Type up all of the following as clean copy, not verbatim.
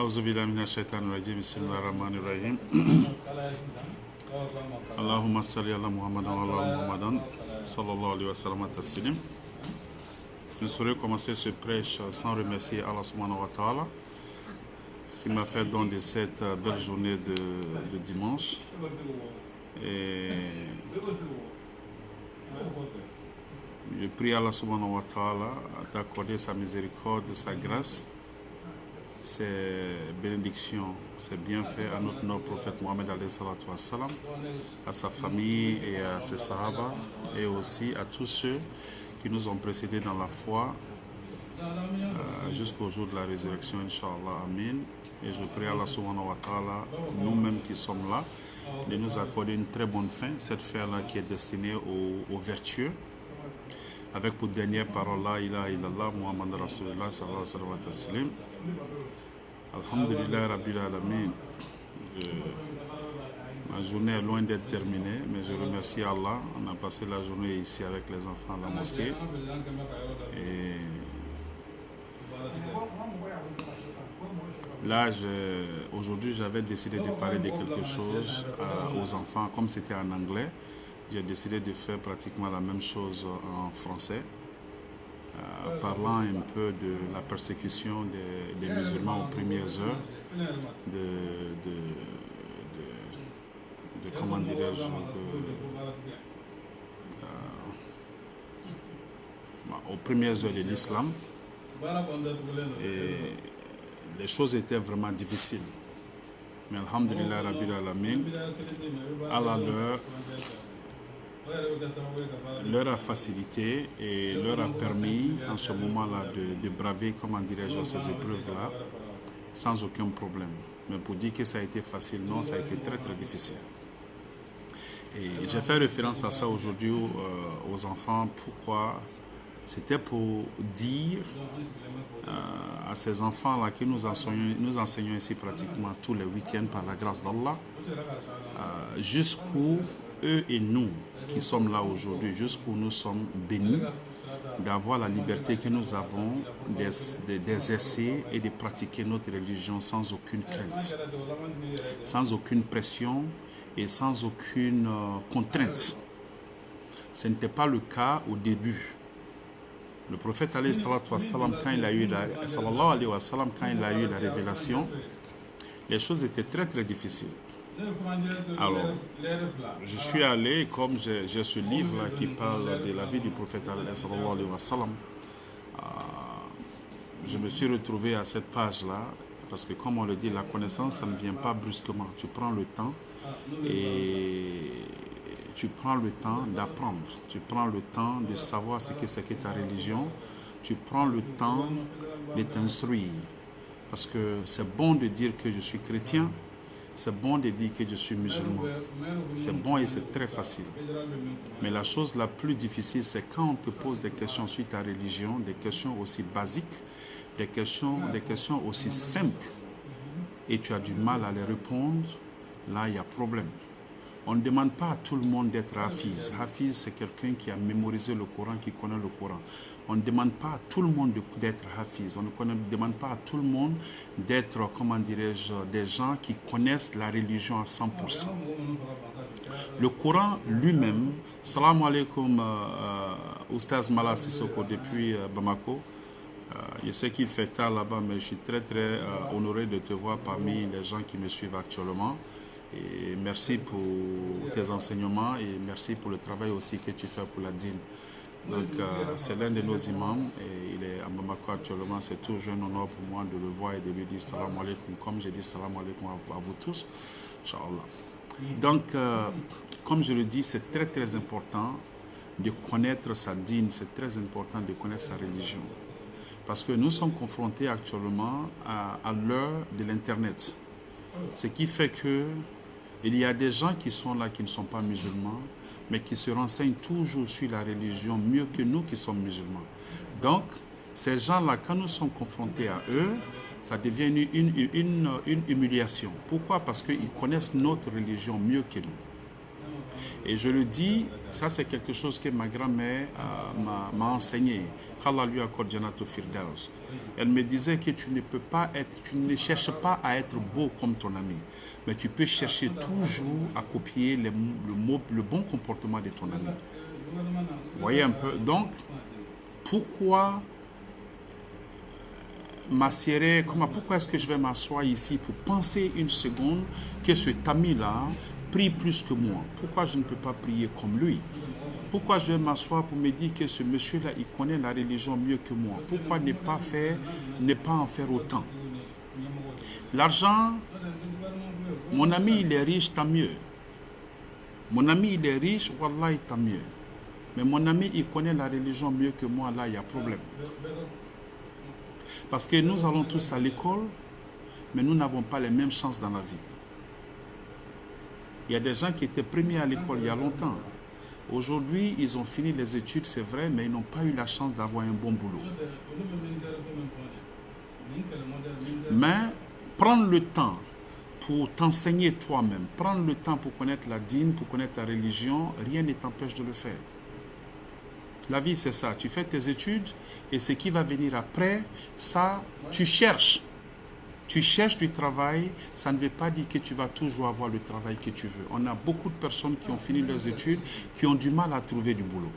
أعوذ بالله من الشيطان الرجيم بسم الله الرحمن الرحيم اللهم صل على محمد وعلى محمد صلى الله عليه وسلم تسليم. Je ne saurais commencer ce prêche sans remercier Allah subhanahu wa ta'ala qui m'a fait don de cette belle journée de dimanche. Et je prie Allah subhanahu wa ta'ala d'accorder sa miséricorde, sa grâce, ses bénédictions, ses bienfaits à notre noble prophète Mohammed alayhi salatu wassalam, à sa famille et à ses sahaba, et aussi à tous ceux qui nous ont précédés dans la foi jusqu'au jour de la résurrection, Inch'Allah, Amin. Et je prie Allah subhanahu wa ta'ala, nous-mêmes qui sommes là, de nous accorder une très bonne fin, cette fin-là qui est destinée aux vertueux, avec pour dernière parole la ilaha illallah Muhammad Rasulullah sallallahu alayhi wa sallam. Alhamdulillah Rabbil Alamin. Ma journée est loin d'être terminée, mais je remercie Allah. On a passé la journée ici avec les enfants à la mosquée. Et là, aujourd'hui, j'avais décidé de parler de quelque chose aux enfants, comme c'était en anglais. J'ai décidé de faire pratiquement la même chose en français, parlant un peu de la persécution des musulmans aux premières heures, comment dirais-je, aux premières heures de l'islam. Et les choses étaient vraiment difficiles. Mais alhamdulillah Rabbil Alamin, Allah leur a facilité et leur a permis en ce moment-là de braver, comment dirais-je, ces épreuves-là sans aucun problème. Mais pour dire que ça a été facile, non, ça a été très très difficile. Et j'ai fait référence à ça aujourd'hui aux enfants. Pourquoi? C'était pour dire à ces enfants-là que nous enseignons ici pratiquement tous les week-ends par la grâce d'Allah, jusqu'où eux et nous qui sommes là aujourd'hui, jusqu'où nous sommes bénis d'avoir la liberté que nous avons d'exercer et de pratiquer notre religion sans aucune crainte, sans aucune pression et sans aucune contrainte. Ce n'était pas le cas au début. Le prophète alayhi salatu wassalam, quand il a eu la révélation, les choses étaient très très difficiles. Alors, je suis allé, comme j'ai ce livre-là qui parle de la vie du prophète sallallahu alayhi wa sallam, je me suis retrouvé à cette page-là, parce que comme on le dit, la connaissance, ça ne vient pas brusquement. Tu prends le temps et tu prends le temps d'apprendre, tu prends le temps de savoir ce que c'est que ta religion, tu prends le temps de t'instruire. Parce que c'est bon de dire que je suis chrétien, c'est bon de dire que je suis musulman. C'est bon et c'est très facile. Mais la chose la plus difficile, c'est quand on te pose des questions sur ta religion, des questions aussi basiques, des questions aussi simples, et tu as du mal à les répondre, là il y a problème. On ne demande pas à tout le monde d'être hafiz. Hafiz, c'est quelqu'un qui a mémorisé le Coran, qui connaît le Coran. On ne demande pas à tout le monde d'être hafiz. On ne demande pas à tout le monde d'être, comment dirais-je, des gens qui connaissent la religion à 100%. Le Coran lui-même, salam alaikum, Oustaz Mala Sissoko depuis Bamako. Je sais qu'il fait tard là-bas, mais je suis très très honoré de te voir parmi les gens qui me suivent actuellement. Et merci pour tes enseignements et merci pour le travail aussi que tu fais pour la dîne. Donc c'est l'un de nos imams et il est à Bamako actuellement. C'est toujours un honneur pour moi de le voir et de lui dire salam alaikum, comme j'ai dit salam alaikum à vous tous, Inch'Allah. Donc comme je le dis, c'est très très important de connaître sa dîne, c'est très important de connaître sa religion. Parce que nous sommes confrontés actuellement à l'heure de l'Internet. Ce qui fait que il y a des gens qui sont là, qui ne sont pas musulmans, mais qui se renseignent toujours sur la religion mieux que nous qui sommes musulmans. Donc, ces gens-là, quand nous sommes confrontés à eux, ça devient une humiliation. Pourquoi? Parce qu'ils connaissent notre religion mieux que nous. Et je le dis, ça c'est quelque chose que ma grand-mère m'a enseigné. Qu'Allah lui accorde Janatul Firdaus. Elle me disait que tu ne peux pas être, tu ne cherches pas à être beau comme ton ami, mais tu peux chercher toujours à copier le bon comportement de ton ami. Vous voyez un peu? Donc, pourquoi pourquoi est-ce que je vais m'asseoir ici pour penser une seconde que cet ami-là prie plus que moi? Pourquoi je ne peux pas prier comme lui? Pourquoi je vais m'asseoir pour me dire que ce monsieur-là, il connaît la religion mieux que moi? Pourquoi ne pas en faire autant? L'argent, mon ami, il est riche, tant mieux. Mon ami, il est riche, wallah, tant mieux. Mais mon ami, il connaît la religion mieux que moi, là, il y a problème. Parce que nous allons tous à l'école, mais nous n'avons pas les mêmes chances dans la vie. Il y a des gens qui étaient premiers à l'école il y a longtemps. Aujourd'hui, ils ont fini les études, c'est vrai, mais ils n'ont pas eu la chance d'avoir un bon boulot. Mais prendre le temps pour t'enseigner toi-même, prendre le temps pour connaître la dîne, pour connaître ta religion, rien ne t'empêche de le faire. La vie, c'est ça. Tu fais tes études et ce qui va venir après, ça, tu cherches. Tu cherches du travail, ça ne veut pas dire que tu vas toujours avoir le travail que tu veux. On a beaucoup de personnes qui ont fini leurs études, qui ont du mal à trouver du boulot.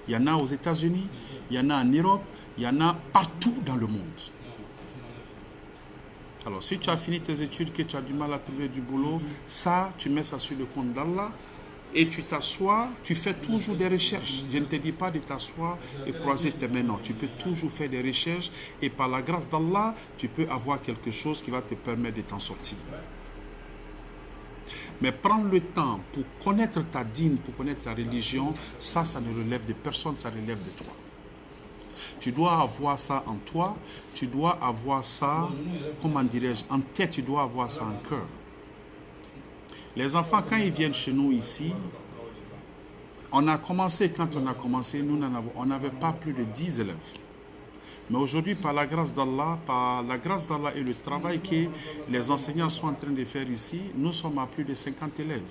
Il y en a aux États-Unis, il y en a en Europe, il y en a partout dans le monde. Alors, si tu as fini tes études, que tu as du mal à trouver du boulot, ça, tu mets ça sur le compte d'Allah. Et tu t'assois, tu fais toujours des recherches. Je ne te dis pas de t'asseoir et croiser tes mains. Non, tu peux toujours faire des recherches et par la grâce d'Allah, tu peux avoir quelque chose qui va te permettre de t'en sortir. Mais prendre le temps pour connaître ta dîne, pour connaître ta religion, ça ne relève de personne, ça relève de toi. Tu dois avoir ça en toi, tu dois avoir ça, comment dirais-je, en tête, tu dois avoir ça en cœur. Les enfants, quand ils viennent chez nous ici, quand on a commencé, nous on n'avait pas plus de 10 élèves. Mais aujourd'hui, par la grâce d'Allah et le travail que les enseignants sont en train de faire ici, nous sommes à plus de 50 élèves.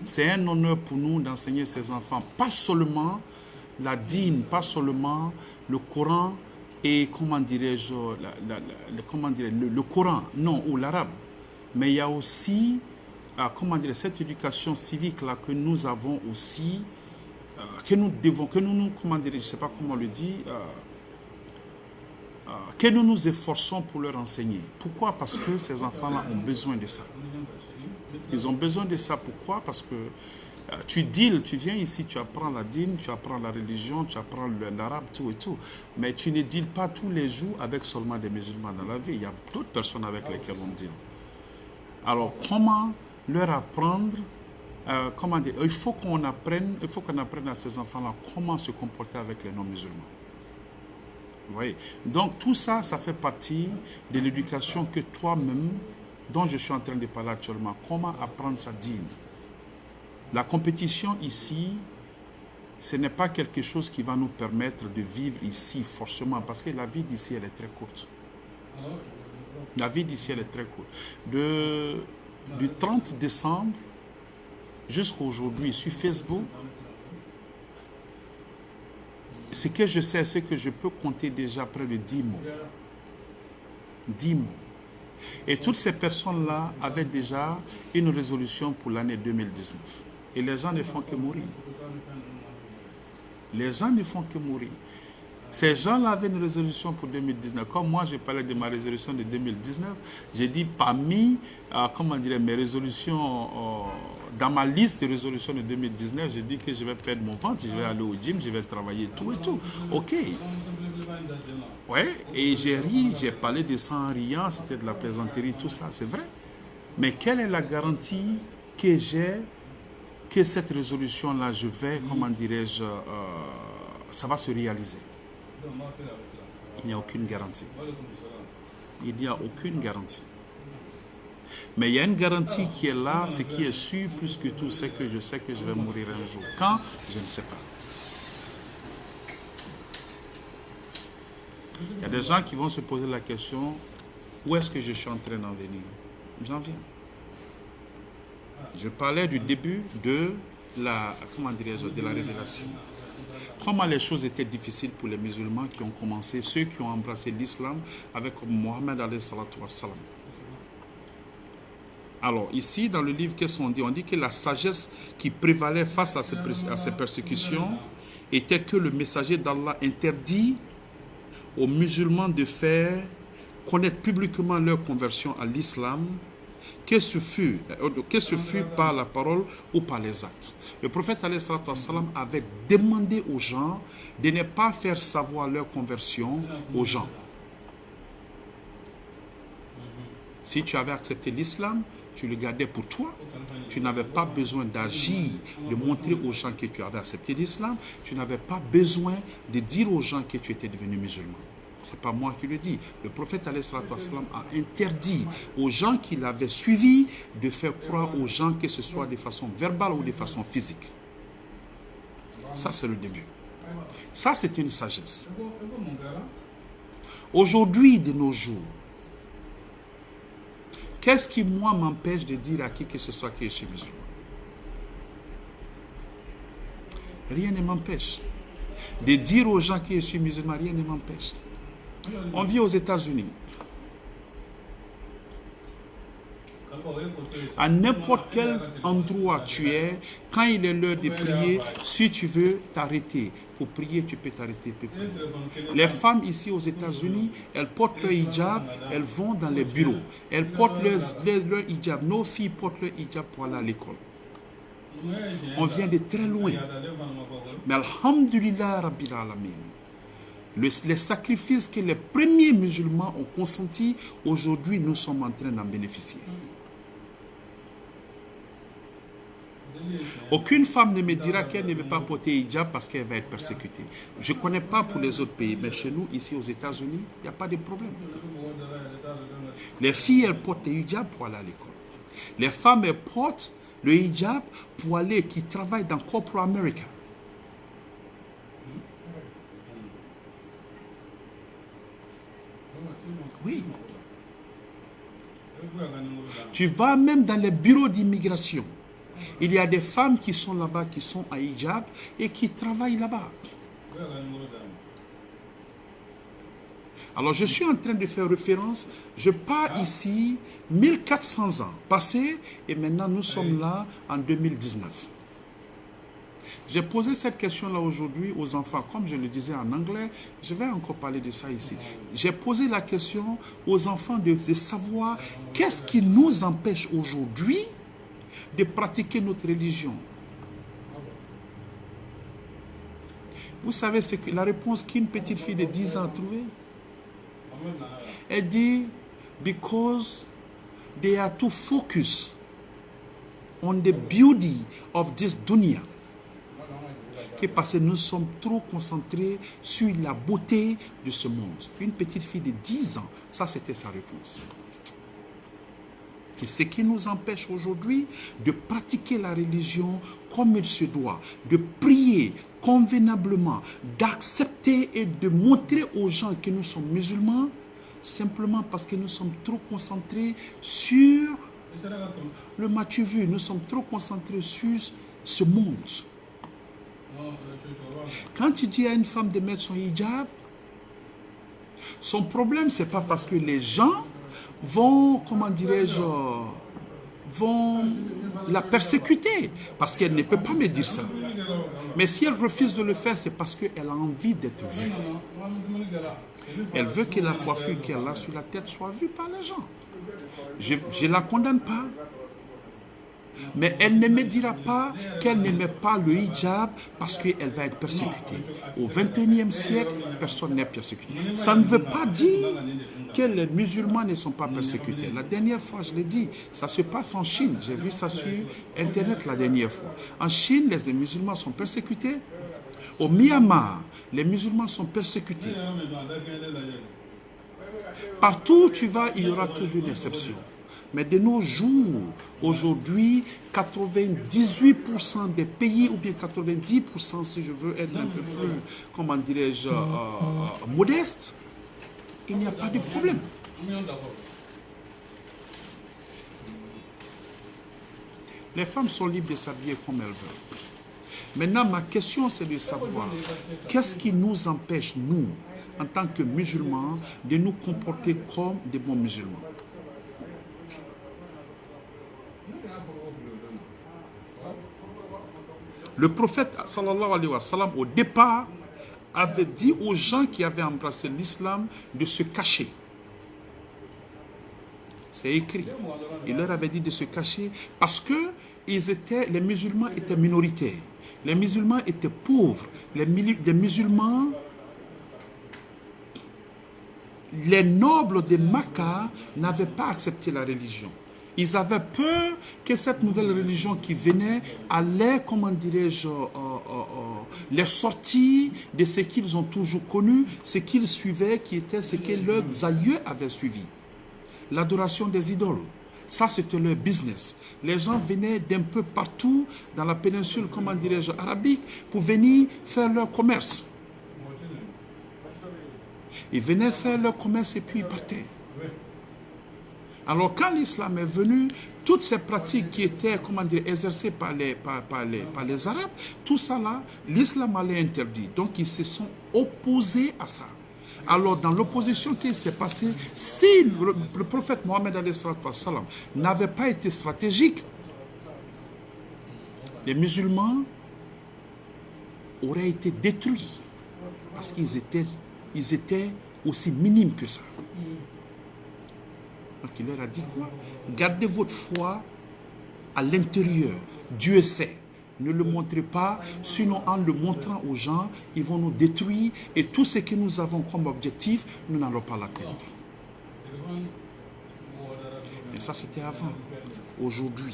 C'est un honneur pour nous d'enseigner ces enfants, pas seulement la dîne, pas seulement le Coran et, comment dirais-je, le Coran, non, ou l'arabe. Mais il y a aussi cette éducation civique là que nous avons aussi, que nous, je ne sais pas comment le dire, que nous nous efforçons pour leur enseigner. Pourquoi? Parce que ces enfants-là ont besoin de ça. Ils ont besoin de ça. Pourquoi? Parce que tu viens ici, tu apprends la dîne, tu apprends la religion, tu apprends l'arabe, tout et tout. Mais tu ne deals pas tous les jours avec seulement des musulmans dans la vie. Il y a d'autres personnes avec lesquelles on deal. Alors, comment leur apprendre, il faut qu'on apprenne à ces enfants-là comment se comporter avec les non-musulmans. Vous voyez? Donc tout ça, ça fait partie de l'éducation que toi-même, dont je suis en train de parler actuellement, comment apprendre sa dîne. La compétition ici, ce n'est pas quelque chose qui va nous permettre de vivre ici forcément, parce que la vie d'ici, elle est très courte. La vie d'ici, elle est très courte. Du 30 décembre jusqu'à aujourd'hui sur Facebook, ce que je sais, c'est que je peux compter déjà près de 10 mots. 10 mots. Et toutes ces personnes-là avaient déjà une résolution pour l'année 2019. Et les gens ne font que mourir. Les gens ne font que mourir. Ces gens-là avaient une résolution pour 2019. Comme moi, j'ai parlé de ma résolution de 2019, j'ai dit parmi, mes résolutions, dans ma liste de résolutions de 2019, j'ai dit que je vais perdre mon ventre, je vais aller au gym, je vais travailler tout et tout. Ok. Ouais, et j'ai ri, j'ai parlé de ça en riant, c'était de la plaisanterie, tout ça, c'est vrai. Mais quelle est la garantie que j'ai que cette résolution-là, ça va se réaliser? Il n'y a aucune garantie. Il n'y a aucune garantie. Mais il y a une garantie qui est là, ce qui est sûr plus que tout, c'est que je sais que je vais mourir un jour. Quand? Je ne sais pas. Il y a des gens qui vont se poser la question, où est-ce que je suis en train d'en venir? J'en viens. Je parlais du début de la révélation. comment les choses étaient difficiles pour les musulmans qui ont commencé, ceux qui ont embrassé l'islam avec Mohammed alayhi salatu wassalam. Alors, ici, dans le livre, qu'est-ce qu'on dit? On dit que la sagesse qui prévalait face à ces persécutions était que le messager d'Allah interdit aux musulmans de faire connaître publiquement leur conversion à l'islam, que ce fût par la parole ou par les actes. Le prophète alayhi salatu wassalam avait demandé aux gens de ne pas faire savoir leur conversion aux gens. Si tu avais accepté l'islam, tu le gardais pour toi. Tu n'avais pas besoin d'agir, de montrer aux gens que tu avais accepté l'islam. Tu n'avais pas besoin de dire aux gens que tu étais devenu musulman. Ce n'est pas moi qui le dis. Le prophète alayhi salatu wassalam a interdit aux gens qui l'avaient suivi de faire croire aux gens que ce soit de façon verbale ou de façon physique. Ça, c'est le début. Ça, c'est une sagesse. Aujourd'hui, de nos jours, qu'est-ce qui, moi, m'empêche de dire à qui que ce soit que je suis musulman? Rien ne m'empêche. De dire aux gens que je suis musulman, rien ne m'empêche. On vit aux États-Unis. À n'importe quel endroit tu es, quand il est l'heure de prier, si tu veux t'arrêter pour prier, tu peux t'arrêter. Les femmes ici aux États-Unis, elles portent leur hijab, elles vont dans les bureaux. Elles portent leur hijab. Nos filles portent leur hijab pour aller à l'école. On vient de très loin. Mais alhamdulillah rabbil alamin, les sacrifices que les premiers musulmans ont consentis, aujourd'hui nous sommes en train d'en bénéficier. Aucune femme ne me dira qu'elle ne veut pas porter hijab parce qu'elle va être persécutée. Je ne connais pas pour les autres pays, mais chez nous, ici aux États-Unis, il n'y a pas de problème. Les filles, elles portent le hijab pour aller à l'école. Les femmes, elles portent le hijab pour aller, qui travaillent dans Corporate America. Oui. Tu vas même dans les bureaux d'immigration. Il y a des femmes qui sont là-bas, qui sont à hijab et qui travaillent là-bas. Alors, je suis en train de faire référence, je pars ici 1400 ans passés et maintenant nous sommes là en 2019. J'ai posé cette question-là aujourd'hui aux enfants, comme je le disais en anglais, je vais encore parler de ça ici. J'ai posé la question aux enfants de savoir qu'est-ce qui nous empêche aujourd'hui de pratiquer notre religion. Vous savez, c'est la réponse qu'une petite fille de 10 ans a trouvée. Elle dit, because they are too focused on the beauty of this dunya. Parce que nous sommes trop concentrés sur la beauté de ce monde. Une petite fille de 10 ans, ça c'était sa réponse. Et ce qui nous empêche aujourd'hui de pratiquer la religion comme il se doit, de prier convenablement, d'accepter et de montrer aux gens que nous sommes musulmans, simplement parce que nous sommes trop concentrés sur le m'as-tu vu, nous sommes trop concentrés sur ce monde. Quand tu dis à une femme de mettre son hijab, son problème, ce n'est pas parce que les gens vont, comment dirais-je, vont la persécuter, parce qu'elle ne peut pas me dire ça. Mais si elle refuse de le faire, c'est parce qu'elle a envie d'être vue. Elle veut que la coiffure qu'elle a sur la tête soit vue par les gens. Je ne la condamne pas. Mais elle ne me dira pas qu'elle ne met pas le hijab parce qu'elle va être persécutée. Au XXIe siècle, personne n'est persécuté. Ça ne veut pas dire que les musulmans ne sont pas persécutés. La dernière fois, je l'ai dit, ça se passe en Chine. J'ai vu ça sur Internet la dernière fois. En Chine, les musulmans sont persécutés. Au Myanmar, les musulmans sont persécutés. Partout où tu vas, il y aura toujours une exception. Mais de nos jours, aujourd'hui, 98% des pays, ou bien 90%, si je veux être un peu plus, comment dirais-je, modeste, il n'y a pas de problème. Les femmes sont libres de s'habiller comme elles veulent. Maintenant, ma question, c'est de savoir qu'est-ce qui nous empêche, nous, en tant que musulmans, de nous comporter comme des bons musulmans. Le prophète, sallallahu alayhi wa sallam, au départ, avait dit aux gens qui avaient embrassé l'islam de se cacher. C'est écrit. Il leur avait dit de se cacher parce que les musulmans étaient minoritaires. Les musulmans étaient pauvres. Les musulmans, les nobles de Makka n'avaient pas accepté la religion. Ils avaient peur que cette nouvelle religion qui venait allait, comment dirais-je, les sortir de ce qu'ils ont toujours connu, ce qu'ils suivaient, qui était ce que leurs aïeux avaient suivi. L'adoration des idoles. Ça, c'était leur business. Les gens venaient d'un peu partout dans la péninsule, comment dirais-je, arabique, pour venir faire leur commerce. Ils venaient faire leur commerce et puis ils partaient. Alors, quand l'islam est venu, toutes ces pratiques qui étaient, comment dire, exercées par les Arabes, tout ça là, l'islam allait interdire. Donc, ils se sont opposés à ça. Alors, dans l'opposition qui s'est passée, si le prophète Mohammed n'avait pas été stratégique, les musulmans auraient été détruits parce qu'ils étaient aussi minimes que ça. Donc, il leur a dit quoi? Gardez votre foi à l'intérieur. Dieu sait. Ne le montrez pas, sinon en le montrant aux gens, ils vont nous détruire et tout ce que nous avons comme objectif, nous n'allons pas l'atteindre. Mais ça, c'était avant. Aujourd'hui,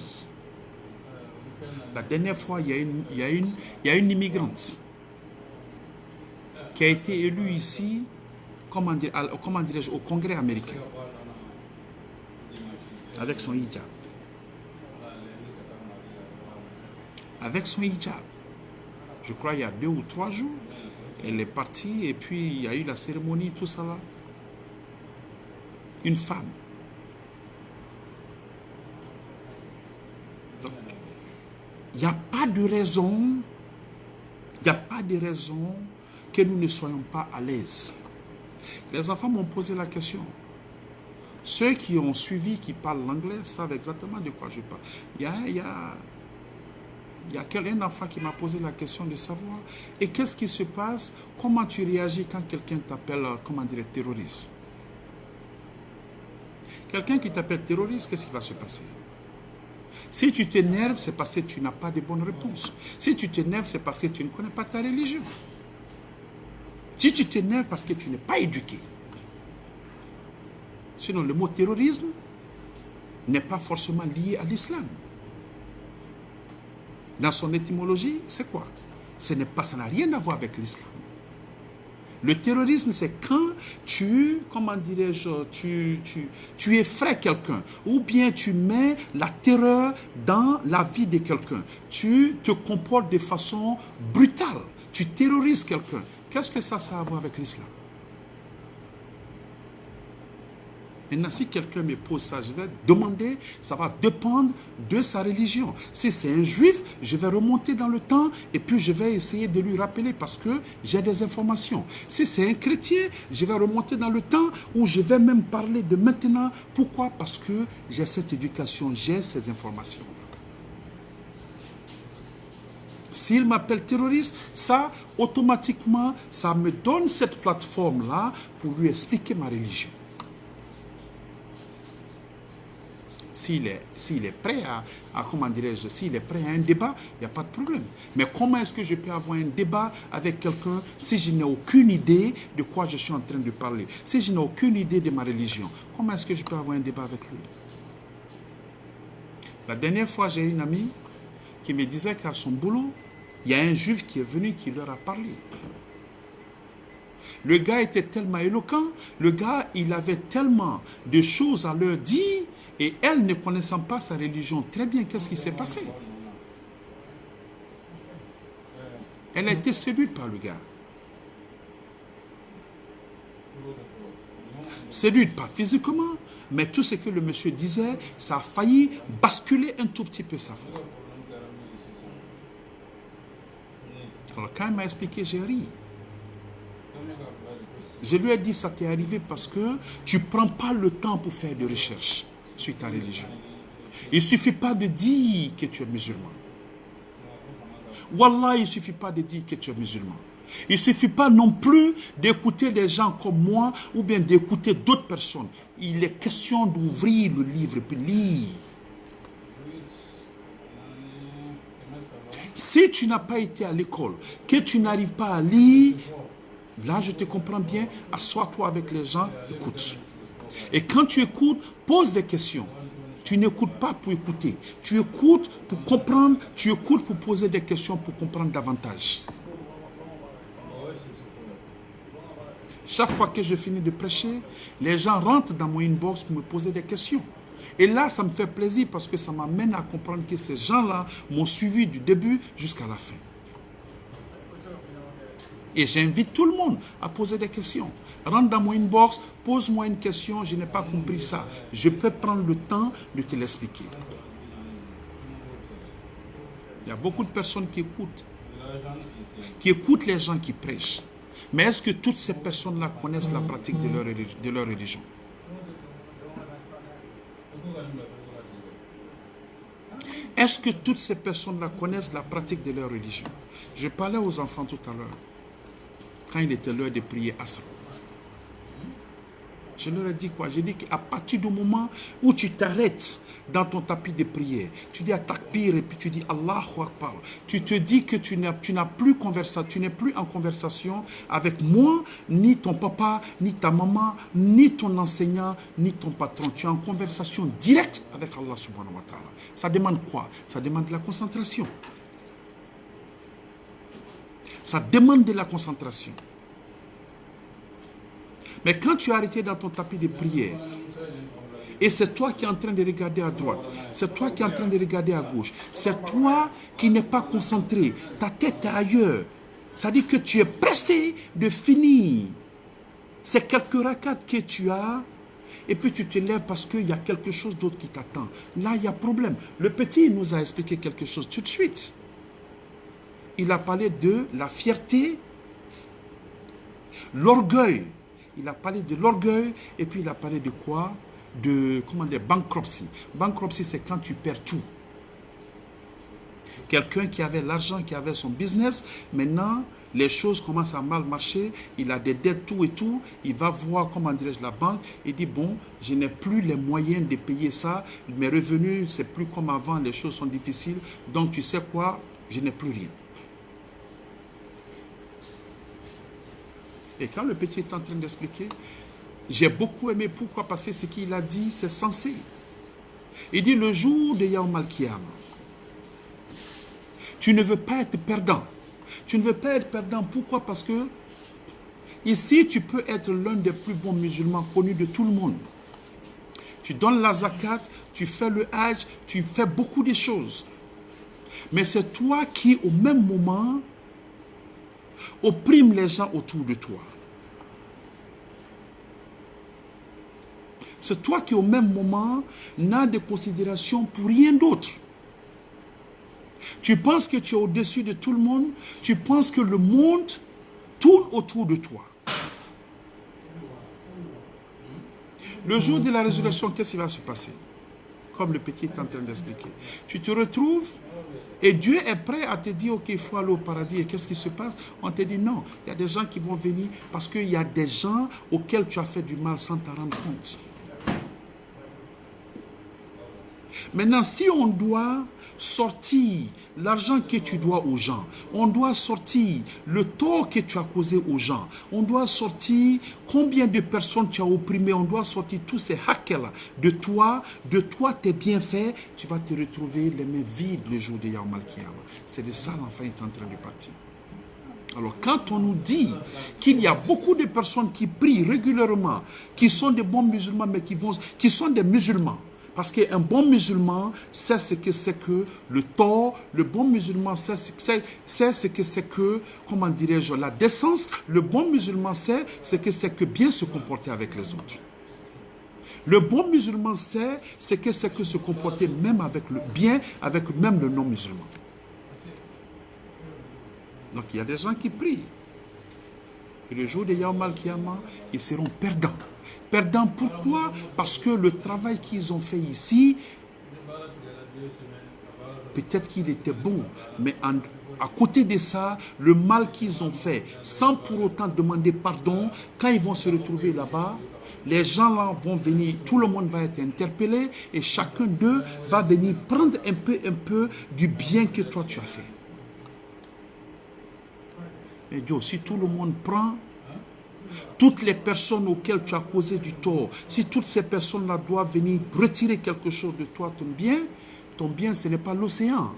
la dernière fois, il y a une immigrante qui a été élue ici, comment dirais-je, au Congrès américain, avec son hijab. Avec son hijab. Je crois il y a 2 ou 3 jours, elle est partie et puis il y a eu la cérémonie, tout ça là. Une femme. Donc, il n'y a pas de raison, que nous ne soyons pas à l'aise. Les enfants m'ont posé la question. Ceux qui ont suivi, qui parlent l'anglais, savent exactement de quoi je parle. Il y a un enfant qui m'a posé la question de savoir, et qu'est-ce qui se passe, comment tu réagis quand quelqu'un t'appelle, comment dire, terroriste. Quelqu'un qui t'appelle terroriste, qu'est-ce qui va se passer? Si tu t'énerves, c'est parce que tu n'as pas de bonnes réponses. Si tu t'énerves, c'est parce que tu ne connais pas ta religion. Si tu t'énerves, parce que tu n'es pas éduqué. Sinon, le mot terrorisme n'est pas forcément lié à l'islam. Dans son étymologie, c'est quoi? Ça n'a rien à voir avec l'islam. Le terrorisme, c'est quand tu effraies quelqu'un, ou bien tu mets la terreur dans la vie de quelqu'un. Tu te comportes de façon brutale. Tu terrorises quelqu'un. Qu'est-ce que ça a à voir avec l'islam? Maintenant, si quelqu'un me pose ça, je vais demander, ça va dépendre de sa religion. Si c'est un juif, je vais remonter dans le temps et puis je vais essayer de lui rappeler parce que j'ai des informations. Si c'est un chrétien, je vais remonter dans le temps où je vais même parler de maintenant. Pourquoi? Parce que j'ai cette éducation, j'ai ces informations. S'il m'appelle terroriste, ça, automatiquement, ça me donne cette plateforme-là pour lui expliquer ma religion. S'il est prêt comment dirais-je, s'il est prêt à un débat, il n'y a pas de problème. Mais comment est-ce que je peux avoir un débat avec quelqu'un si je n'ai aucune idée de quoi je suis en train de parler? Si je n'ai aucune idée de ma religion, comment est-ce que je peux avoir un débat avec lui? La dernière fois, j'ai une amie qui me disait qu'à son boulot, il y a un juif qui est venu qui leur a parlé. Le gars était tellement éloquent, le gars, il avait tellement de choses à leur dire, et elle, ne connaissant pas sa religion très bien, qu'est-ce qui s'est passé? Elle a été séduite par le gars. Séduite pas physiquement, mais tout ce que le monsieur disait, ça a failli basculer un tout petit peu sa foi. Alors quand il m'a expliqué, j'ai ri. Je lui ai dit, ça t'est arrivé parce que tu ne prends pas le temps pour faire de recherche sur ta religion. Il ne suffit pas de dire que tu es musulman. Wallah, il ne suffit pas de dire que tu es musulman. Il ne suffit pas non plus d'écouter des gens comme moi ou bien d'écouter d'autres personnes. Il est question d'ouvrir le livre et lire. Si tu n'as pas été à l'école, que tu n'arrives pas à lire, là je te comprends bien, assois-toi avec les gens, écoute. Et quand tu écoutes, pose des questions. Tu n'écoutes pas pour écouter. Tu écoutes pour comprendre, tu écoutes pour poser des questions pour comprendre davantage. Chaque fois que je finis de prêcher, les gens rentrent dans mon inbox pour me poser des questions. Et là, ça me fait plaisir parce que ça m'amène à comprendre que ces gens-là m'ont suivi du début jusqu'à la fin. Et j'invite tout le monde à poser des questions. Rentre dans mon inbox, pose-moi une question, je n'ai pas compris ça. Je peux prendre le temps de te l'expliquer. Il y a beaucoup de personnes qui écoutent les gens qui prêchent. Mais est-ce que toutes ces personnes-là connaissent la pratique de leur religion? Est-ce que toutes ces personnes-là connaissent la pratique de leur religion? Je parlais aux enfants tout à l'heure, quand il était l'heure de prier Asr. Je leur ai dit quoi? J'ai dit qu'à partir du moment où tu t'arrêtes dans ton tapis de prière, tu dis à takbir et puis tu dis Allahu Akbar, tu te dis que tu n'es plus en conversation avec moi, ni ton papa, ni ta maman, ni ton enseignant, ni ton patron. Tu es en conversation directe avec Allah subhanahu wa ta'ala. Ça demande quoi? Ça demande de la concentration. Ça demande de la concentration. Mais quand tu es arrêté dans ton tapis de prière, et c'est toi qui es en train de regarder à droite, c'est toi qui es en train de regarder à gauche, c'est toi qui n'es pas concentré, ta tête est ailleurs. Ça dit que tu es pressé de finir ces quelques rakats que tu as, et puis tu te lèves parce qu'il y a quelque chose d'autre qui t'attend. Là, il y a problème. Le petit nous a expliqué quelque chose tout de suite. Il a parlé de la fierté, l'orgueil. Il a parlé de l'orgueil et puis il a parlé de quoi? De, comment dire, bankruptcy. Bankruptcy, c'est quand tu perds tout. Quelqu'un qui avait l'argent, qui avait son business, maintenant, les choses commencent à mal marcher, il a des dettes, tout et tout, il va voir, comment dirais-je, la banque, il dit, bon, je n'ai plus les moyens de payer ça, mes revenus, c'est plus comme avant, les choses sont difficiles, donc tu sais quoi, je n'ai plus rien. Et quand le petit est en train d'expliquer, j'ai beaucoup aimé pourquoi, parce que ce qu'il a dit, c'est sensé. Il dit le jour de Yawm al-Qiyamah, tu ne veux pas être perdant. Tu ne veux pas être perdant, pourquoi? Parce que ici, tu peux être l'un des plus bons musulmans connus de tout le monde. Tu donnes la zakat, tu fais le hajj, tu fais beaucoup de choses. Mais c'est toi qui, au même moment, opprime les gens autour de toi. C'est toi qui, au même moment, n'as de considération pour rien d'autre. Tu penses que tu es au-dessus de tout le monde. Tu penses que le monde tourne autour de toi. Le jour de la résurrection, qu'est-ce qui va se passer? Comme le petit est en train d'expliquer. Tu te retrouves et Dieu est prêt à te dire, ok, il faut aller au paradis. Et qu'est-ce qui se passe? On te dit non. Il y a des gens qui vont venir parce qu'il y a des gens auxquels tu as fait du mal sans t'en rendre compte. Maintenant, si on doit sortir l'argent que tu dois aux gens, on doit sortir le tort que tu as causé aux gens, on doit sortir combien de personnes tu as opprimées, on doit sortir tous ces hacks-là de toi tes bienfaits, tu vas te retrouver les mains vides le jour de Yawm al-Qiyamah. C'est de ça l'enfant est en train de partir. Alors quand on nous dit qu'il y a beaucoup de personnes qui prient régulièrement, qui sont des bons musulmans, mais qui sont des musulmans, parce qu'un bon musulman sait ce que c'est que le tort, le bon musulman sait ce que c'est que, comment dirais-je, la décence, le bon musulman sait ce que c'est que bien se comporter avec les autres. Le bon musulman sait ce que c'est que se comporter même avec le bien, avec même le non-musulman. Donc il y a des gens qui prient. Et le jour de Yawm al-Qiyamah, ils seront perdants. Perdants pourquoi? Parce que le travail qu'ils ont fait ici, peut-être qu'il était bon, mais à côté de ça, le mal qu'ils ont fait, sans pour autant demander pardon, quand ils vont se retrouver là-bas, les gens là vont venir, tout le monde va être interpellé et chacun d'eux va venir prendre un peu du bien que toi tu as fait. Mais Dieu, si tout le monde prend, toutes les personnes auxquelles tu as causé du tort, si toutes ces personnes-là doivent venir retirer quelque chose de toi, ton bien, ce n'est pas l'océan.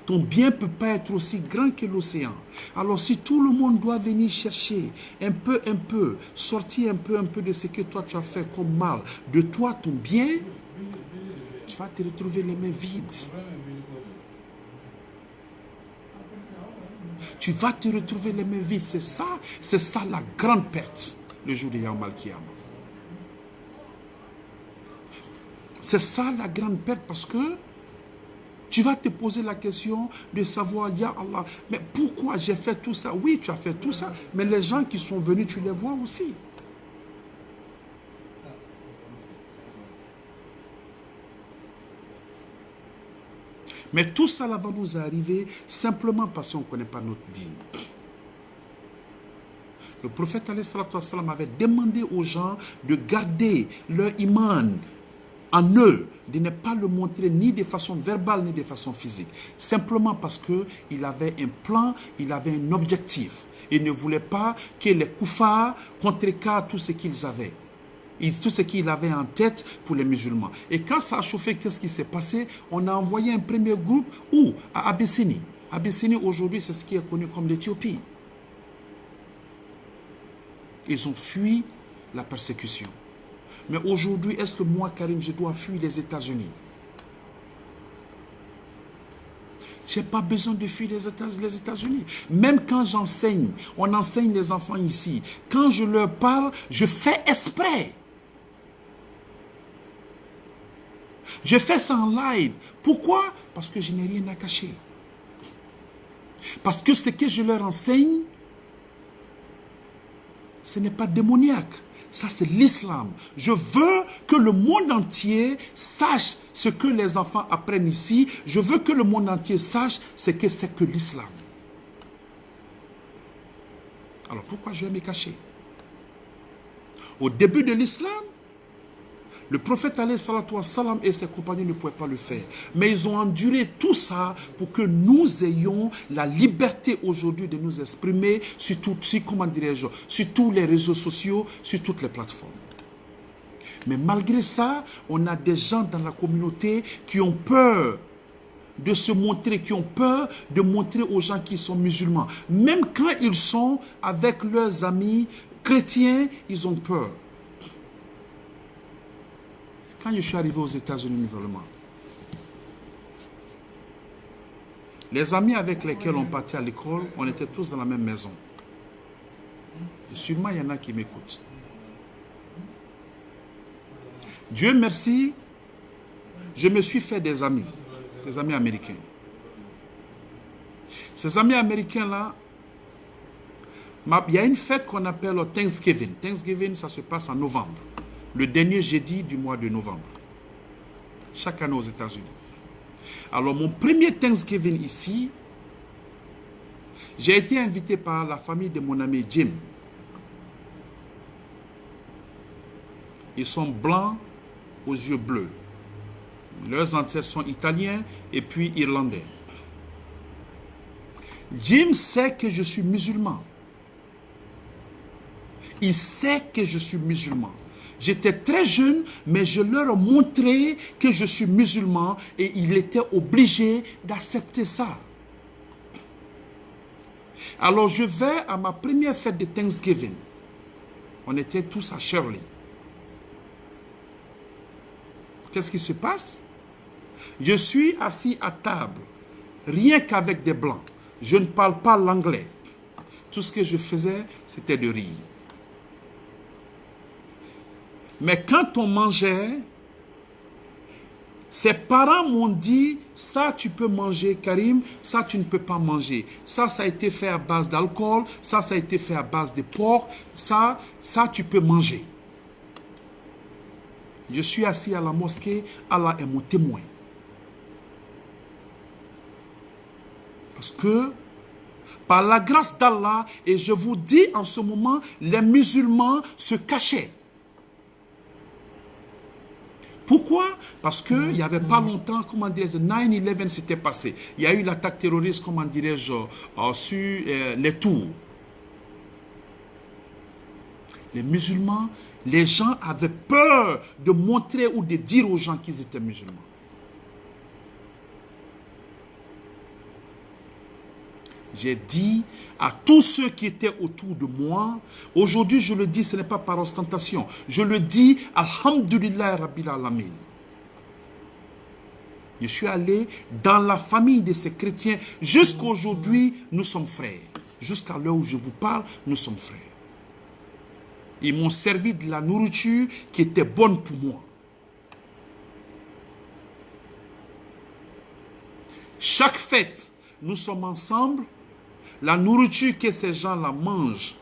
Ton bien ne peut pas être aussi grand que l'océan. Alors si tout le monde doit venir chercher un peu, sortir un peu de ce que toi tu as fait comme mal, de toi, ton bien, tu vas te retrouver les mains vides. Tu vas te retrouver les mains vides. C'est ça la grande perte, le jour de Yawm al-Qiyamah. C'est ça la grande perte parce que tu vas te poser la question de savoir, Ya Allah, mais pourquoi j'ai fait tout ça? Oui, tu as fait tout ça, mais les gens qui sont venus, tu les vois aussi. Mais tout ça là va nous arriver simplement parce qu'on ne connaît pas notre dîne. Le prophète avait demandé aux gens de garder leur iman en eux, de ne pas le montrer ni de façon verbale ni de façon physique. Simplement parce qu'il avait un plan, il avait un objectif. Il ne voulait pas que les koufars contrecarrent tout ce qu'ils avaient. Tout ce qu'il avait en tête pour les musulmans. Et quand ça a chauffé, qu'est-ce qui s'est passé? On a envoyé un premier groupe où? À Abyssinie. Abyssinie, aujourd'hui, c'est ce qui est connu comme l'Éthiopie. Ils ont fui la persécution. Mais aujourd'hui, est-ce que moi, Karim, je dois fuir les États-Unis? Je n'ai pas besoin de fuir les États-Unis. Même quand j'enseigne, on enseigne les enfants ici. Quand je leur parle, je fais exprès. Je fais ça en live. Pourquoi? Parce que je n'ai rien à cacher. Parce que ce que je leur enseigne, ce n'est pas démoniaque. Ça, c'est l'islam. Je veux que le monde entier sache ce que les enfants apprennent ici. Je veux que le monde entier sache ce que c'est que l'islam. Alors, pourquoi je vais me cacher? Au début de l'islam, le prophète alayhi salatu wa salam et ses compagnons ne pouvaient pas le faire. Mais ils ont enduré tout ça pour que nous ayons la liberté aujourd'hui de nous exprimer sur tous les réseaux sociaux, sur toutes les plateformes. Mais malgré ça, on a des gens dans la communauté qui ont peur de se montrer, qui ont peur de montrer aux gens qui sont musulmans. Même quand ils sont avec leurs amis chrétiens, ils ont peur. Quand je suis arrivé aux États-Unis nouvellement, les amis avec lesquels on partait à l'école, on était tous dans la même maison. Et sûrement, il y en a qui m'écoutent. Dieu merci, je me suis fait des amis américains. Ces amis américains-là, il y a une fête qu'on appelle Thanksgiving. Thanksgiving, ça se passe en novembre. Le dernier jeudi du mois de novembre. Chaque année aux États-Unis. Alors, mon premier Thanksgiving ici, j'ai été invité par la famille de mon ami Jim. Ils sont blancs aux yeux bleus. Leurs ancêtres sont italiens et puis irlandais. Jim sait que je suis musulman. Il sait que je suis musulman. J'étais très jeune, mais je leur ai montré que je suis musulman et il était obligé d'accepter ça. Alors je vais à ma première fête de Thanksgiving. On était tous à Shirley. Qu'est-ce qui se passe? Je suis assis à table, rien qu'avec des blancs. Je ne parle pas l'anglais. Tout ce que je faisais, c'était de rire. Mais quand on mangeait, Ses parents m'ont dit, ça tu peux manger Karim, ça tu ne peux pas manger. Ça a été fait à base d'alcool, ça a été fait à base de porc, ça tu peux manger. Je suis assis à la mosquée, Allah est mon témoin. Parce que, par la grâce d'Allah, et je vous dis en ce moment, les musulmans se cachaient. Pourquoi? Parce qu'il n'y avait pas longtemps, comment dirais-je, 9/11 s'était passé. Il y a eu l'attaque terroriste, comment dirais-je, sur les tours. Les musulmans, les gens avaient peur de montrer ou de dire aux gens qu'ils étaient musulmans. J'ai dit à tous ceux qui étaient autour de moi, aujourd'hui je le dis, ce n'est pas par ostentation, je le dis, Alhamdulillah Rabbil Alamin. Je suis allé dans la famille de ces chrétiens, jusqu'à aujourd'hui, nous sommes frères. Jusqu'à l'heure où je vous parle, nous sommes frères. Ils m'ont servi de la nourriture qui était bonne pour moi. Chaque fête, nous sommes ensemble. La nourriture que ces gens-là mangent,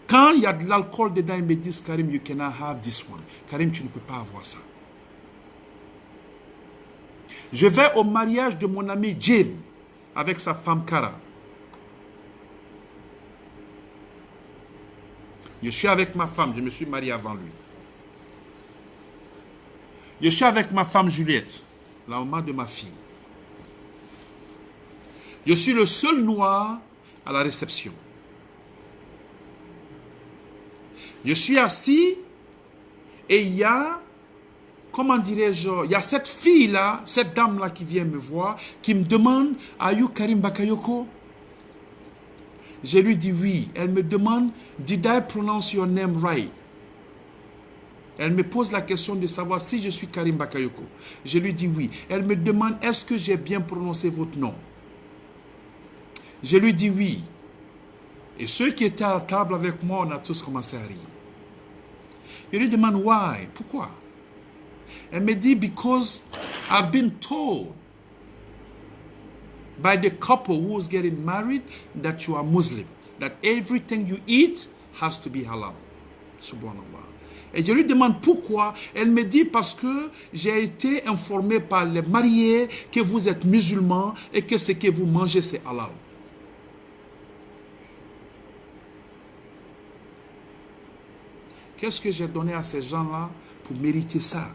quand il y a de l'alcool dedans, ils me disent, Karim, you cannot have this one. Karim, tu ne peux pas avoir ça. Je vais au mariage de mon ami Jim avec sa femme Kara. Je suis avec ma femme, je me suis marié avant lui. Je suis avec ma femme Juliette, la maman de ma fille. Je suis le seul noir à la réception. Je suis assis et il y a, comment dirais-je, il y a cette fille-là, cette dame-là qui vient me voir, qui me demande, are you Karim Bakayoko? Je lui dis oui. Elle me demande, did I pronounce your name right? Elle me pose la question de savoir si je suis Karim Bakayoko. Je lui dis oui. Elle me demande, est-ce que j'ai bien prononcé votre nom? Je lui dis oui. Et ceux qui étaient à la table avec moi, on a tous commencé à rire. Je lui demande why? Pourquoi? Elle me dit, because I've been told by the couple who is getting married that you are Muslim, that everything you eat has to be halal. Subhanallah. Et je lui demande pourquoi. Elle me dit parce que j'ai été informé par les mariés que vous êtes musulmans et que ce que vous mangez c'est halal. Qu'est-ce que j'ai donné à ces gens-là pour mériter ça?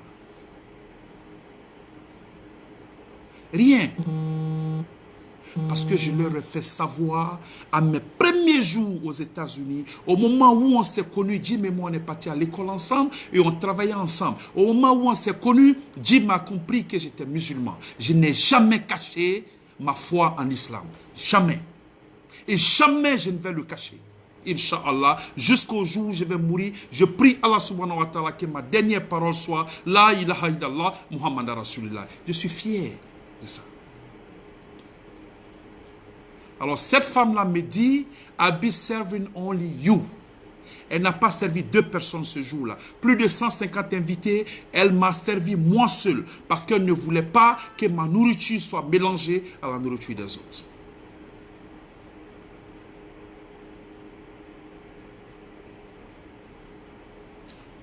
Rien. Parce que je leur ai fait savoir à mes premiers jours aux États-Unis, au moment où on s'est connus, Jim et moi on est partis à l'école ensemble et on travaillait ensemble. Au moment où on s'est connus, Jim a compris que j'étais musulman. Je n'ai jamais caché ma foi en islam. Jamais. Et jamais je ne vais le cacher. Inch'Allah, jusqu'au jour où je vais mourir, je prie Allah subhanahu wa ta'ala que ma dernière parole soit La ilaha illallah Muhammad Rasulullah. Je suis fier de ça. Alors cette femme-là me dit, I'll be serving only you. Elle n'a pas servi 2 personnes ce jour-là. Plus de 150 invités, elle m'a servi moi seul. Parce qu'elle ne voulait pas que ma nourriture soit mélangée à la nourriture des autres.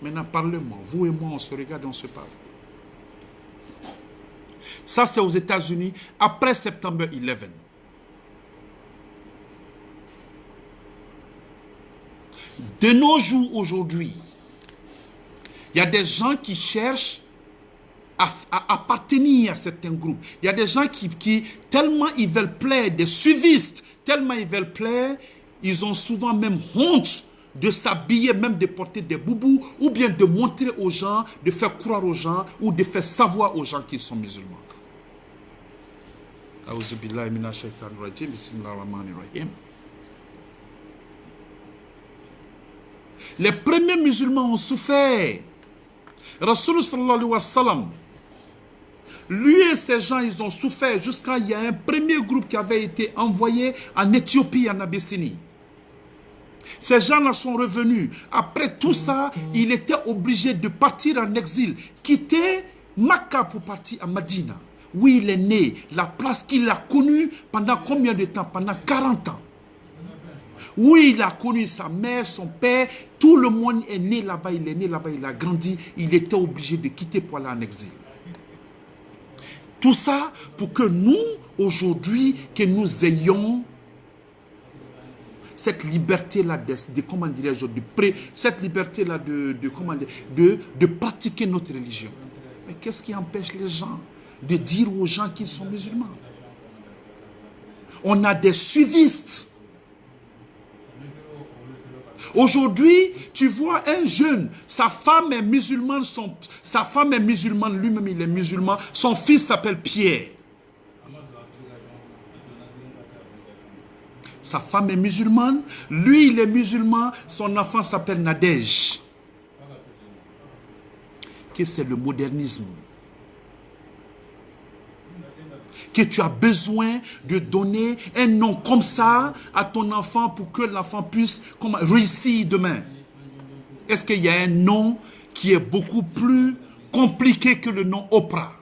Maintenant, parlez-moi. Vous et moi, on se regarde et on se parle. Ça, c'est aux États-Unis, après septembre 11. De nos jours, aujourd'hui, il y a des gens qui cherchent à appartenir à certains groupes. Il y a des gens qui tellement ils veulent plaire, des suivistes, tellement ils veulent plaire, ils ont souvent même honte de s'habiller, même de porter des boubous, ou bien de montrer aux gens, de faire croire aux gens, ou de faire savoir aux gens qu'ils sont musulmans. Aouzubillahi minash shaitanir rajim, bismillahir rahmanir rahim. Les premiers musulmans ont souffert. Rasul sallallahu alayhi wa sallam, lui et ses gens, ils ont souffert jusqu'à il y a un premier groupe qui avait été envoyé en Éthiopie, en Abyssinie. Ces gens-là sont revenus. Après tout ça, il était obligé de partir en exil, quitter Makka pour partir à Madina, où il est né, la place qu'il a connue pendant combien de temps? Pendant 40 ans. Où il a connu sa mère, son père, tout le monde est né là-bas, il est né là-bas, il a grandi, il était obligé de quitter pour aller en exil. Tout ça pour que nous, aujourd'hui, que nous ayons cette liberté-là comment dirais-je, cette liberté-là de pratiquer notre religion. Mais qu'est-ce qui empêche les gens de dire aux gens qu'ils sont musulmans? On a des suivistes. Aujourd'hui, tu vois un jeune, sa femme est musulmane, lui-même il est musulman, son fils s'appelle Pierre. Sa femme est musulmane, lui il est musulman, son enfant s'appelle Nadège. Que c'est le modernisme. Que tu as besoin de donner un nom comme ça à ton enfant pour que l'enfant puisse réussir demain. Est-ce qu'il y a un nom qui est beaucoup plus compliqué que le nom Oprah?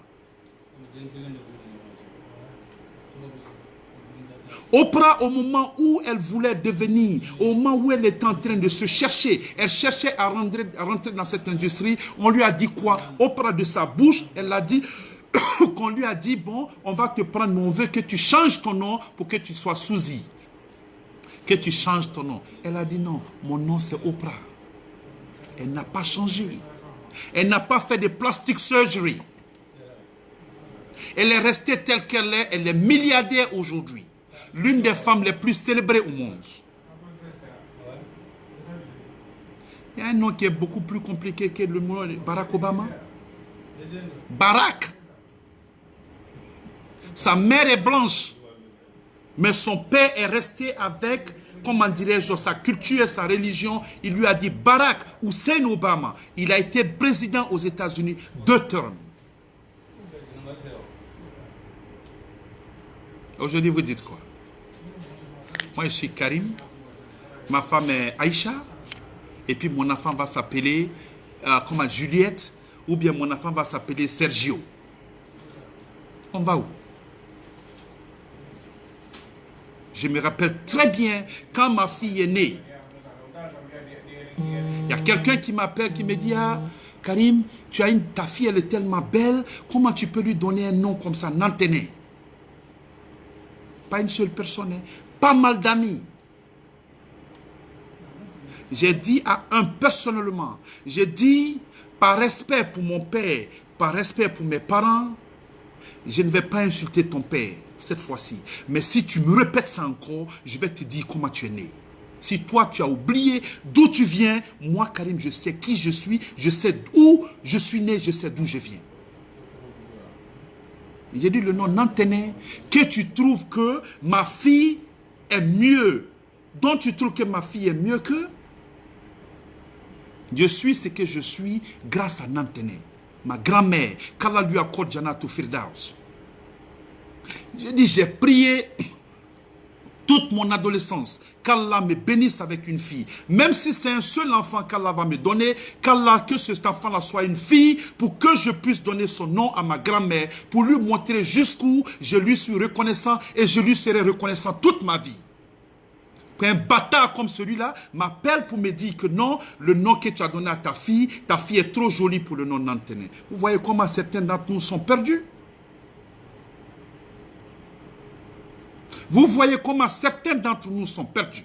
Oprah, au moment où elle voulait devenir, au moment où elle était en train de se chercher, elle cherchait à rentrer dans cette industrie, on lui a dit quoi? Oprah de sa bouche, elle a dit... qu'on lui a dit, bon, on va te prendre, mais on veut que tu changes ton nom pour que tu sois Suzy. Que tu changes ton nom. Elle a dit non, mon nom c'est Oprah. Elle n'a pas changé. Elle n'a pas fait de plastic surgery. Elle est restée telle qu'elle est. Elle est milliardaire aujourd'hui. L'une des femmes les plus célébrées au monde. Il y a un nom qui est beaucoup plus compliqué que le nom de Barack Obama. Barack. Sa mère est blanche, mais son père est resté avec, comment dirais-je, sa culture et sa religion. Il lui a dit Barack Hussein Obama. Il a été président aux États-Unis 2 termes. Aujourd'hui, vous dites quoi? Moi, je suis Karim. Ma femme est Aïcha. Et puis, mon enfant va s'appeler Juliette. Ou bien mon enfant va s'appeler Sergio. On va où? Je me rappelle très bien quand ma fille est née. Il y a quelqu'un qui m'appelle, qui me dit, ah, Karim, ta fille, elle est tellement belle, comment tu peux lui donner un nom comme ça, Nantené? Pas une seule personne, hein, pas mal d'amis. J'ai dit à un personnellement, j'ai dit, par respect pour mon père, par respect pour mes parents, je ne vais pas insulter ton père cette fois-ci. Mais si tu me répètes ça encore, je vais te dire comment tu es né. Si toi, tu as oublié d'où tu viens, moi, Karim, je sais qui je suis, je sais où je suis né, je sais d'où je viens. J'ai dit le nom Nantené, que tu trouves que ma fille est mieux, dont tu trouves que ma fille est mieux que, je suis ce que je suis grâce à Nantené. Ma grand-mère, qu'Allah lui accorde Janatou Firdaus. J'ai dit, j'ai prié toute mon adolescence, qu'Allah me bénisse avec une fille. Même si c'est un seul enfant qu'Allah va me donner, qu'Allah, que cet enfant-là soit une fille, pour que je puisse donner son nom à ma grand-mère, pour lui montrer jusqu'où je lui suis reconnaissant et je lui serai reconnaissant toute ma vie. Qu'un bâtard comme celui-là m'appelle pour me dire que non, le nom que tu as donné à ta fille est trop jolie pour le nom Nantené. Vous voyez comment certains d'entre nous sont perdus? Vous voyez comment certains d'entre nous sont perdus?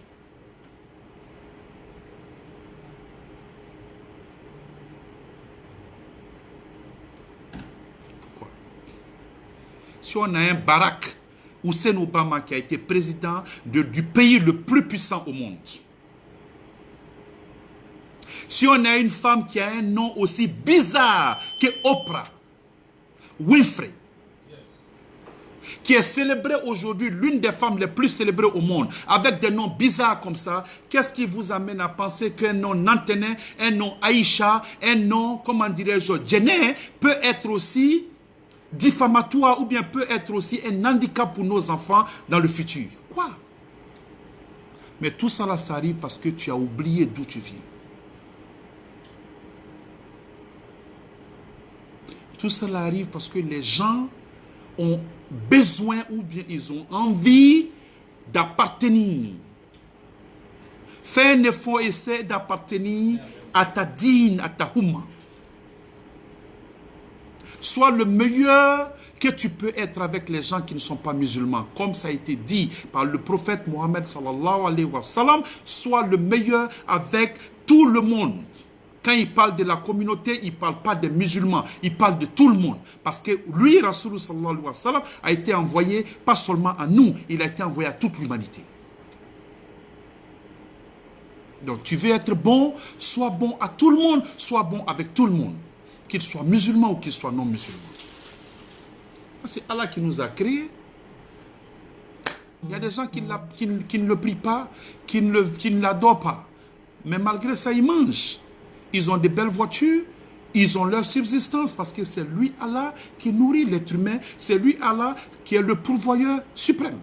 Pourquoi? Si on a un Barack Hussein Obama qui a été président du pays le plus puissant au monde. Si on a une femme qui a un nom aussi bizarre que Oprah Winfrey, qui est célébrée aujourd'hui, l'une des femmes les plus célébrées au monde, avec des noms bizarres comme ça, qu'est-ce qui vous amène à penser qu'un nom Nantené, un nom Aïcha, un nom, comment dirais-je, Djené, peut être aussi diffamatoire ou bien peut être aussi un handicap pour nos enfants dans le futur? Quoi? Mais tout ça là, ça arrive parce que tu as oublié d'où tu viens. Tout cela arrive parce que les gens ont besoin ou bien ils ont envie d'appartenir. Fais un effort, essaie d'appartenir à ta dîne, à ta houmma. Sois le meilleur que tu peux être avec les gens qui ne sont pas musulmans. Comme ça a été dit par le prophète Mohammed sallallahu alayhi wa sallam, sois le meilleur avec tout le monde. Quand il parle de la communauté, il ne parle pas des musulmans, il parle de tout le monde. Parce que lui, Rasulullah sallallahu alayhi wa sallam, a été envoyé pas seulement à nous, il a été envoyé à toute l'humanité. Donc tu veux être bon, sois bon à tout le monde, sois bon avec tout le monde. Qu'il soit musulman ou qu'il soit non musulman. C'est Allah qui nous a créés. Il y a des gens qui ne le prient pas, qui ne l'adorent pas. Mais malgré ça, ils mangent. Ils ont des belles voitures, ils ont leur subsistance parce que c'est lui Allah qui nourrit l'être humain, c'est lui Allah qui est le pourvoyeur suprême.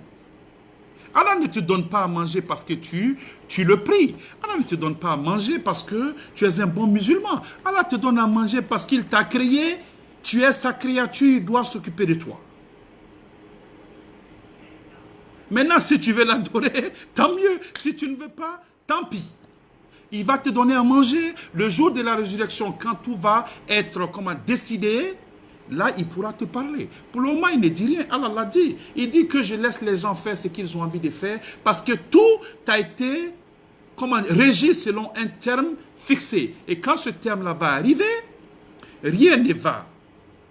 Allah ne te donne pas à manger parce que tu le pries. Allah ne te donne pas à manger parce que tu es un bon musulman. Allah te donne à manger parce qu'il t'a créé, tu es sa créature, il doit s'occuper de toi. Maintenant, si tu veux l'adorer, tant mieux. Si tu ne veux pas, tant pis. Il va te donner à manger. Le jour de la résurrection, quand tout va être décidé, là, il pourra te parler. Pour le moment, il ne dit rien. Allah l'a dit. Il dit que je laisse les gens faire ce qu'ils ont envie de faire parce que tout a été régi selon un terme fixé. Et quand ce terme-là va arriver, rien ne va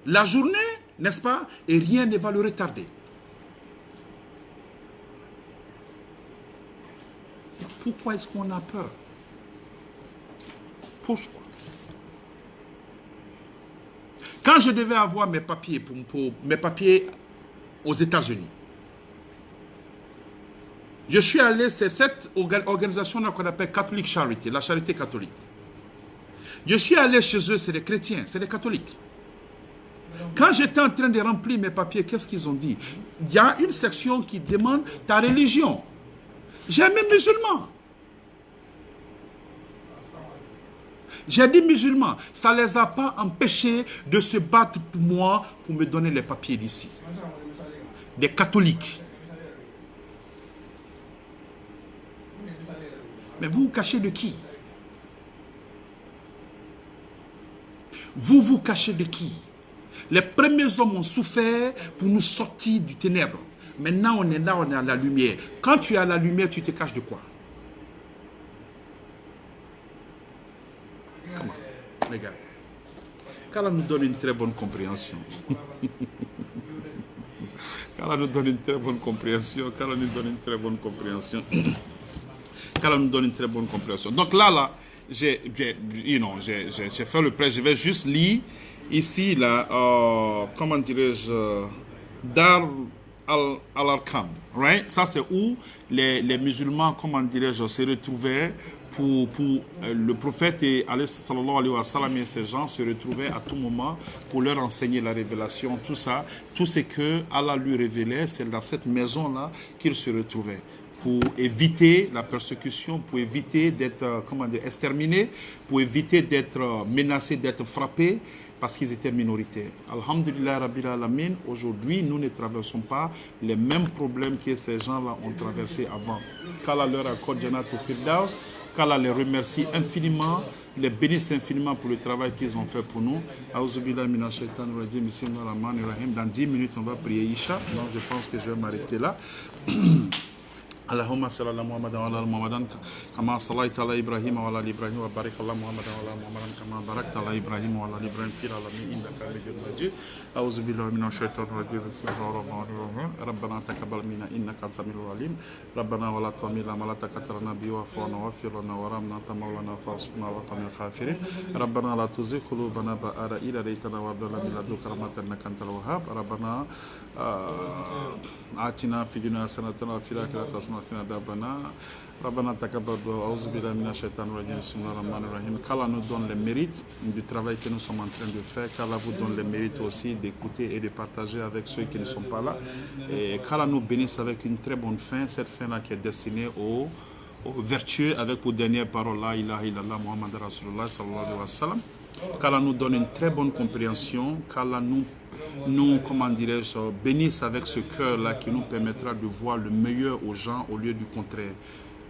la journée, n'est-ce pas? Et rien ne va le retarder. Pourquoi est-ce qu'on a peur? Pourquoi? Quand je devais avoir mes papiers, pour mes papiers aux États-Unis, je suis allé, c'est cette organisation qu'on appelle Catholic Charity, la charité catholique. Je suis allé chez eux, c'est des chrétiens, c'est des catholiques. Quand j'étais en train de remplir mes papiers, qu'est-ce qu'ils ont dit? Il y a une section qui demande ta religion. J'ai mis musulman. J'ai dit musulmans, ça ne les a pas empêchés de se battre pour moi, pour me donner les papiers d'ici. Des catholiques. Mais vous vous cachez de qui? Vous vous cachez de qui? Les premiers hommes ont souffert pour nous sortir du ténèbre. Maintenant, on est là, on est à la lumière. Quand tu es à la lumière, tu te caches de quoi? Comment? Les gars. Qu'Allah nous donne une très bonne compréhension. Qu'Allah nous donne une très bonne compréhension. Qu'Allah nous donne une très bonne compréhension. Qu'Allah nous donne une très bonne compréhension. Donc là, j'ai fait le prêt. Je vais juste lire ici, là, comment dirais-je, Dar al-Arkam, right? Ça, c'est où les musulmans, comment dirais-je, se retrouvaient pour le prophète et sallallahu alayhi wa sallam et ces gens se retrouvaient à tout moment pour leur enseigner la révélation, tout ça. Tout ce que Allah lui révélait, c'est dans cette maison-là qu'ils se retrouvaient. Pour éviter la persécution, pour éviter d'être exterminés, pour éviter d'être menacés, d'être frappés, parce qu'ils étaient minoritaires. Alhamdulillah Rabbil Alamin, aujourd'hui, nous ne traversons pas les mêmes problèmes que ces gens-là ont traversés avant. Qu'Allah leur accorde Jannat al-Firdaus, qu'Allah les remercie infiniment, les bénisse infiniment pour le travail qu'ils ont fait pour nous. Dans 10 minutes, on va prier Isha, donc je pense que je vais m'arrêter là. اللهم صل على محمد وعلى ال محمد كما صليت على ابراهيم وعلى ال ابراهيم وبارك على محمد وعلى ال محمد كما باركت على ابراهيم وعلى ال ابراهيم في العالمين انك حميد مجيد اعوذ بالله من الشيطان الرجيم بسم الله الرحمن الرحيم ربنا تقبل منا انك انت السميع العليم ربنا ولا تحملنا ما لا طاقة لنا به واعف عنا واغفر لنا وارحمنا انت مولانا فانصرنا على القوم الكافرين ربنا لا تزغ قلوبنا بعد إذ هديتنا وهب لنا من لدنك رحمة انك انت الوهاب ربنا آتنا في الدنيا حسنة وفي الآخرة حسنة وقنا عذاب النار ربنا تقبل دعاء أعوذ بالله من الشيطان الرجيم بسم الله الرحمن الرحيم qu'Allah nous donne les mérites du travail que nous sommes en train de faire, qu'Allah vous donne les mérites aussi d'écouter et de partager avec ceux qui ne sont pas là, et qu'Allah nous bénisse avec une très bonne fin, cette fin-là qui est destinée aux vertueux, avec pour dernière parole la ilaha illallah Muhammad Rasulullah sallallahu alayhi wa sallam. qu'Allah nous donne une très bonne compréhension, qu'Allah nous comment dirais-je, bénisse avec ce cœur-là qui nous permettra de voir le meilleur aux gens au lieu du contraire.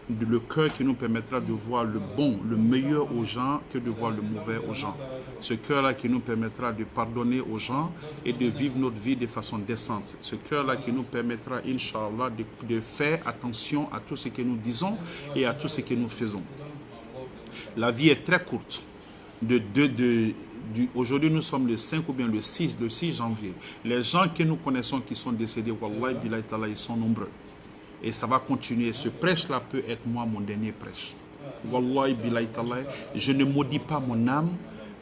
Le cœur qui nous permettra de voir le bon, le meilleur aux gens que de voir le mauvais aux gens. Ce cœur-là qui nous permettra de pardonner aux gens et de vivre notre vie de façon décente. Ce cœur-là qui nous permettra, Inch'Allah, de faire attention à tout ce que nous disons et à tout ce que nous faisons. La vie est très courte. Aujourd'hui, nous sommes le 5 ou bien le 6 janvier. Les gens que nous connaissons qui sont décédés, Wallahi billahi ta'ala, ils sont nombreux. Et ça va continuer. Ce prêche-là peut être moi, mon dernier prêche. Wallahi billahi ta'ala, je ne maudis pas mon âme.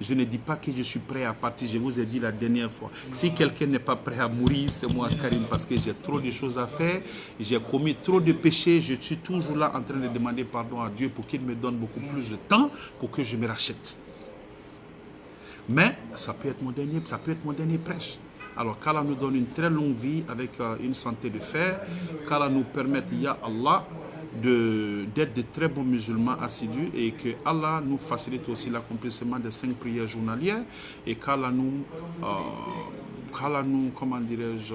Je ne dis pas que je suis prêt à partir. Je vous ai dit la dernière fois. Si quelqu'un n'est pas prêt à mourir, c'est moi, Karim, parce que j'ai trop de choses à faire. J'ai commis trop de péchés. Je suis toujours là en train de demander pardon à Dieu pour qu'il me donne beaucoup plus de temps pour que je me rachète. Mais ça peut être mon dernier prêche. Alors qu'Allah nous donne une très longue vie avec une santé de fer, qu'Allah nous permette, Ya Allah, d'être de très bons musulmans assidus et que Allah nous facilite aussi l'accomplissement des 5 prières journalières et qu'Allah nous, comment dirais-je,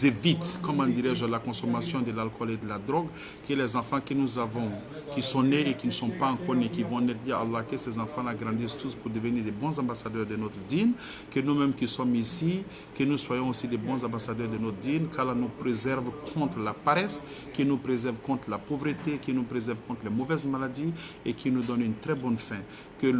évite, comment dirais-je, la consommation de l'alcool et de la drogue, que les enfants que nous avons, qui sont nés et qui ne sont pas encore nés, qui vont naître, à Allah, que ces enfants-là grandissent tous pour devenir des bons ambassadeurs de notre dîne, que nous-mêmes qui sommes ici, que nous soyons aussi des bons ambassadeurs de notre dîne, qu'Allah nous préserve contre la paresse, qu'il nous préserve contre la pauvreté, qu'il nous préserve contre les mauvaises maladies et qu'il nous donne une très bonne fin. Que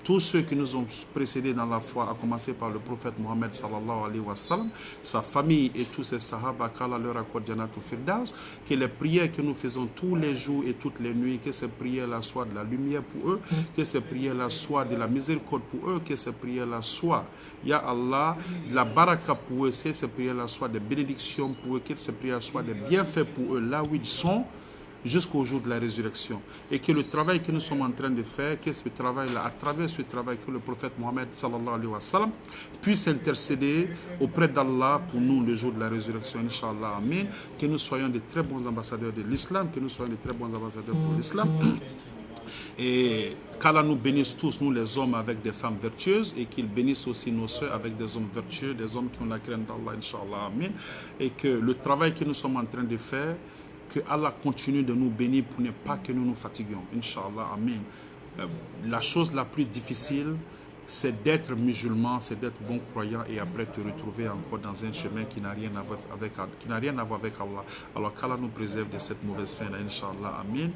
tous ceux qui nous ont précédés dans la foi, à commencer par le prophète Mohammed sallallahu alayhi wa sallam, sa famille et tous ses sahaba, qu'Allah leur accorde Jannatul Firdaus, que les prières que nous faisons tous les jours et toutes les nuits, que ces prières-là soient de la lumière pour eux, que ces prières-là soient de la miséricorde pour eux, que ces prières-là soient, Ya Allah, de la baraka pour eux, que ces prières-là soient des bénédictions pour eux, que ces prières soient des bienfaits pour eux, là où ils sont, jusqu'au jour de la résurrection. Et que le travail que nous sommes en train de faire, que ce travail-là, à travers ce travail, que le prophète Mohammed sallallahu alayhi wa sallam puisse intercéder auprès d'Allah pour nous le jour de la résurrection, Inch'Allah, Amen. Que nous soyons de très bons ambassadeurs de l'islam, que nous soyons de très bons ambassadeurs pour l'islam. Et qu'Allah nous bénisse tous, nous les hommes, avec des femmes vertueuses, et qu'il bénisse aussi nos soeurs avec des hommes vertueux, des hommes qui ont la crainte d'Allah, Inch'Allah, Amen. Et que le travail que nous sommes en train de faire, que Allah continue de nous bénir pour ne pas que nous nous fatiguions. Inch'Allah, Amen. La chose la plus difficile, c'est d'être musulman, c'est d'être bon croyant et après te retrouver encore dans un chemin qui n'a rien à voir avec Allah. Alors qu'Allah nous préserve de cette mauvaise fin-là, Inch'Allah, Amen.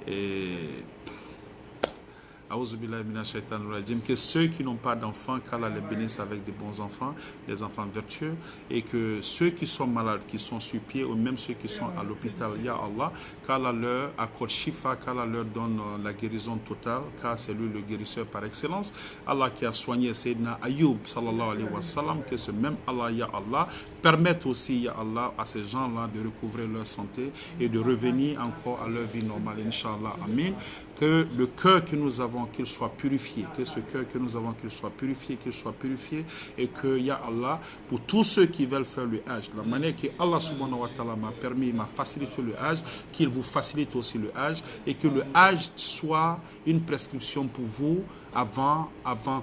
Et que ceux qui n'ont pas d'enfants, qu'Allah les bénisse avec de bons enfants, des enfants vertueux, et que ceux qui sont malades, qui sont sur pied, ou même ceux qui sont à l'hôpital, Ya Allah, qu'Allah leur accorde shifa, qu'Allah leur donne la guérison totale, car c'est lui le guérisseur par excellence. Allah qui a soigné Sayyidina Ayoub, sallallahu alayhi wa sallam, que ce même Allah, Ya Allah, permette aussi, Ya Allah, à ces gens-là de recouvrer leur santé et de revenir encore à leur vie normale, Inch'Allah, Amen. Que le cœur que nous avons, qu'il soit purifié, que ce cœur que nous avons, qu'il soit purifié, et que, Ya Allah, pour tous ceux qui veulent faire le Hajj, la manière que Allah subhanahu wa ta'ala m'a permis, m'a facilité le Hajj, qu'il vous facilite aussi le Hajj, et que le Hajj soit une prescription pour vous, avant,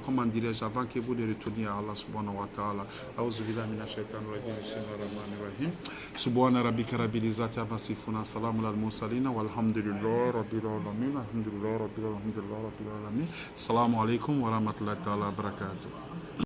comment dirais-je, avant que vous ne retourniez à Allah subhanahu wa ta'ala. A'udzubillahi minash shaitanir rajim, bismillahir rahmanir rahim. Subhana rabbika rabbil izzati amma yasifun, salamun alal mursalin, walhamdulillahi rabbil alamin, alhamdulillahi rabbil alamin. Assalamu alaikum wa rahmatullahi wa barakatuh.